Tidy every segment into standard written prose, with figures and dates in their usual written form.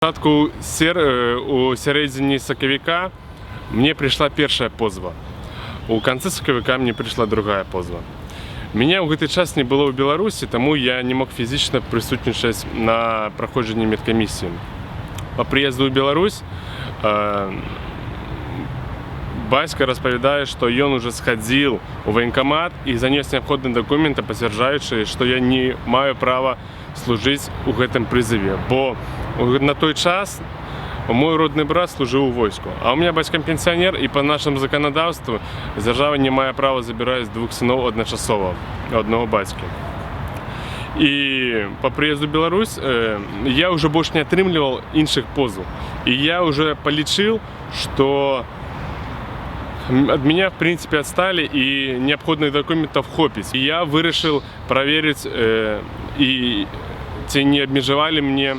У середині сакавіка мне пришла первая позва. У конце сакавіка мне пришла другая позва. Меня ў гэты час не было ў Беларусі, таму я не мог фізічна прысутнічаць на праходжанні медкамісіі. По прыезду ў Беларусь бацька распавядае, што ён уже схадзіў у военкомат і занёс неабходныя дакументы, пацвярджаючы, што я не маю права служыць у гэтым прызыве, бо на той час мой родны брат служыў у войску, а у меня бацька пенсіянер, і па нашаму заканадаўству дзяржава не мае права забіраць двух сыноў адначасова аднаго бацькі. І па прыезду ў Беларусь я ўжо больш не атрымліваў іншых позаў, і я уже палічыў, што от меня в принципе отстали и необходимых документов хопить. И я вырашил проверить, и те не обмежевали мне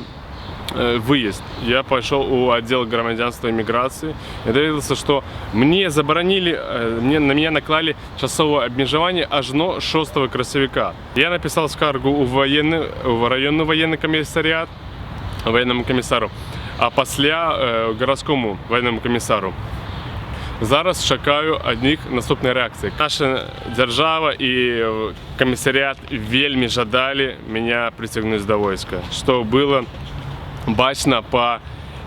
выезд. Я пошел у отдела громадянства и миграции и доведался, что мне заборонили, на меня наклали часовое обмежевание аж до 6 красавіка. Я написал скаргу в районный военный комиссариат, военному комиссару, а после городскому военному комиссару. Зараз чакаю ад іх наступнай рэакцыі. Наша дзяржава і камісарыят вельмі жадалі мяне прыцягнуць да войска, што было бачна па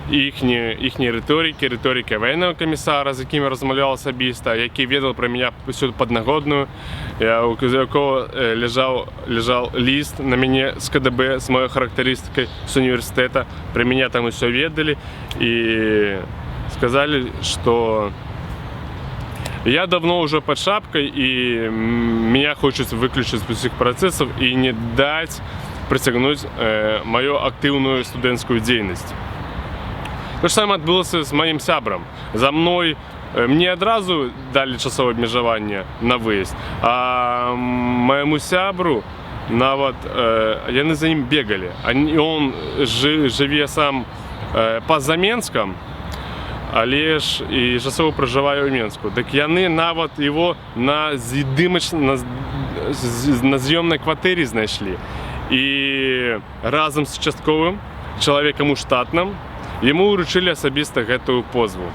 іхняй рыторыкі военнага камісара, з якім я размаўляў асабіста, які ведаў пра мяне ўсю паднагодную, у якога ляжаў ліст на мяне з КДБ з маёй характарыстыкай з універсітэта. Пра мяне там усё ведалі і сказалі, што я давно уже под шапкой, и меня хочется выключить из всех процессов и не дать притягнуть мою активную студентскую деятельность. То же самое отбылось с моим сябром. За мной мне одразу дали часовое обмежевание на выезд, а моему сябру нават яны за ним бегали. Он живе сам па-за Менскам, але ж і часова проживаю ў Менску. Так яны нават его на з'ёмнай кватэры знайшлі. І разам з участковым чалавекам у штатным яму ўручылі асабіста гэтую позву.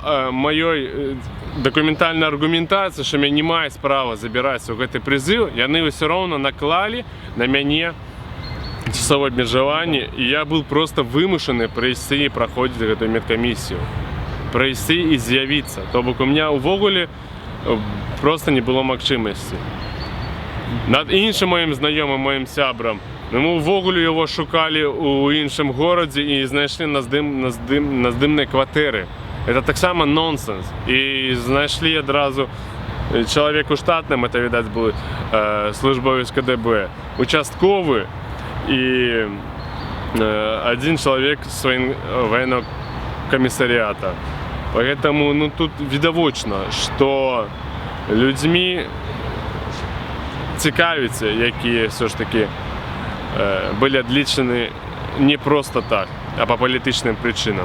Маёй дакументальнай аргументацыі, што мяне не маюць права забіраць у гэты прызыў, яны ўсё роўна наклалі на мяне часовае абмежаванне, і я быў проста вымушаны прыйсці і праходзіць гэтую медкамісію. Прыйсці і з'явіцца. То бок у меня увогуле просто не было магчымасці. Над іншым маім знаёмым, маім сябрам, мы увогуле яго шукалі ў іншым горадзе і знайшлі на здымнай кватэры. Это таксама нонсенс. І знайшлі адразу чалавек у штатным, это, відаць, быў службовец КДБ, участковы і адзін чалавек з военного комиссариата. Поэтому тут відавочна, што людзьмі цікавіцца, якія все ж таки былі адлічаны не просто так, а па палітычным прычынам.